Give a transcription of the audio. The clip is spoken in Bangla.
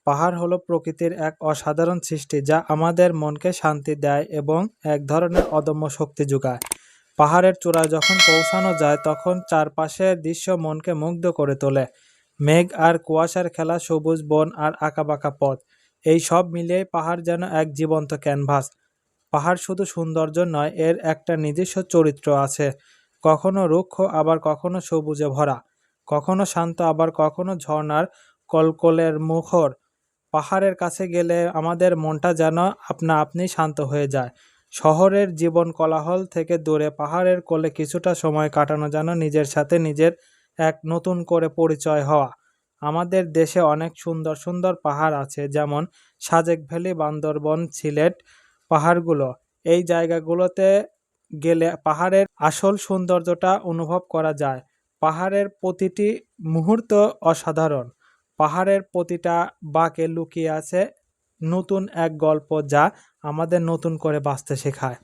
পাহাড় হলো প্রকৃতির এক অসাধারণ সৃষ্টি যা আমাদের মনকে শান্তি দেয় এবং এক ধরনের অদম্য শক্তি যোগায়। পাহাড়ের চূড়ায় যখন পৌঁছানো যায় তখন চারপাশের দৃশ্য মনকে মুগ্ধ করে তোলে। মেঘ আর কুয়াশার খেলা, সবুজ বন আর আঁকাবাঁকা পথ, এই সব মিলিয়ে পাহাড় যেন এক জীবন্ত ক্যানভাস। পাহাড় শুধু সৌন্দর্য নয়, এর একটা নিজস্ব চরিত্র আছে। কখনো রুক্ষ, আবার কখনো সবুজে ভরা, কখনো শান্ত, আবার কখনো ঝর্ণার কলকলের মুখর। পাহাড়ের কাছে গেলে আমাদের মনটা যেন আপনা আপনি শান্ত হয়ে যায়। শহরের জীবন কোলাহল থেকে দূরে পাহাড়ের কোলে কিছুটা সময় কাটানো যেন নিজের সাথে নিজের এক নতুন করে পরিচয় হওয়া। আমাদের দেশে অনেক সুন্দর সুন্দর পাহাড় আছে, যেমন সাজেক ভ্যালি, বান্দরবন, সিলেট পাহাড়গুলো। এই জায়গাগুলোতে গেলে পাহাড়ের আসল সৌন্দর্যটা অনুভব করা যায়। পাহাড়ের প্রতিটি মুহূর্ত অসাধারণ। পাহাড়ের প্রতিটা বাঁকে লুকিয়ে আছে নতুন এক গল্প, যা আমাদের নতুন করে বাঁচতে শেখায়।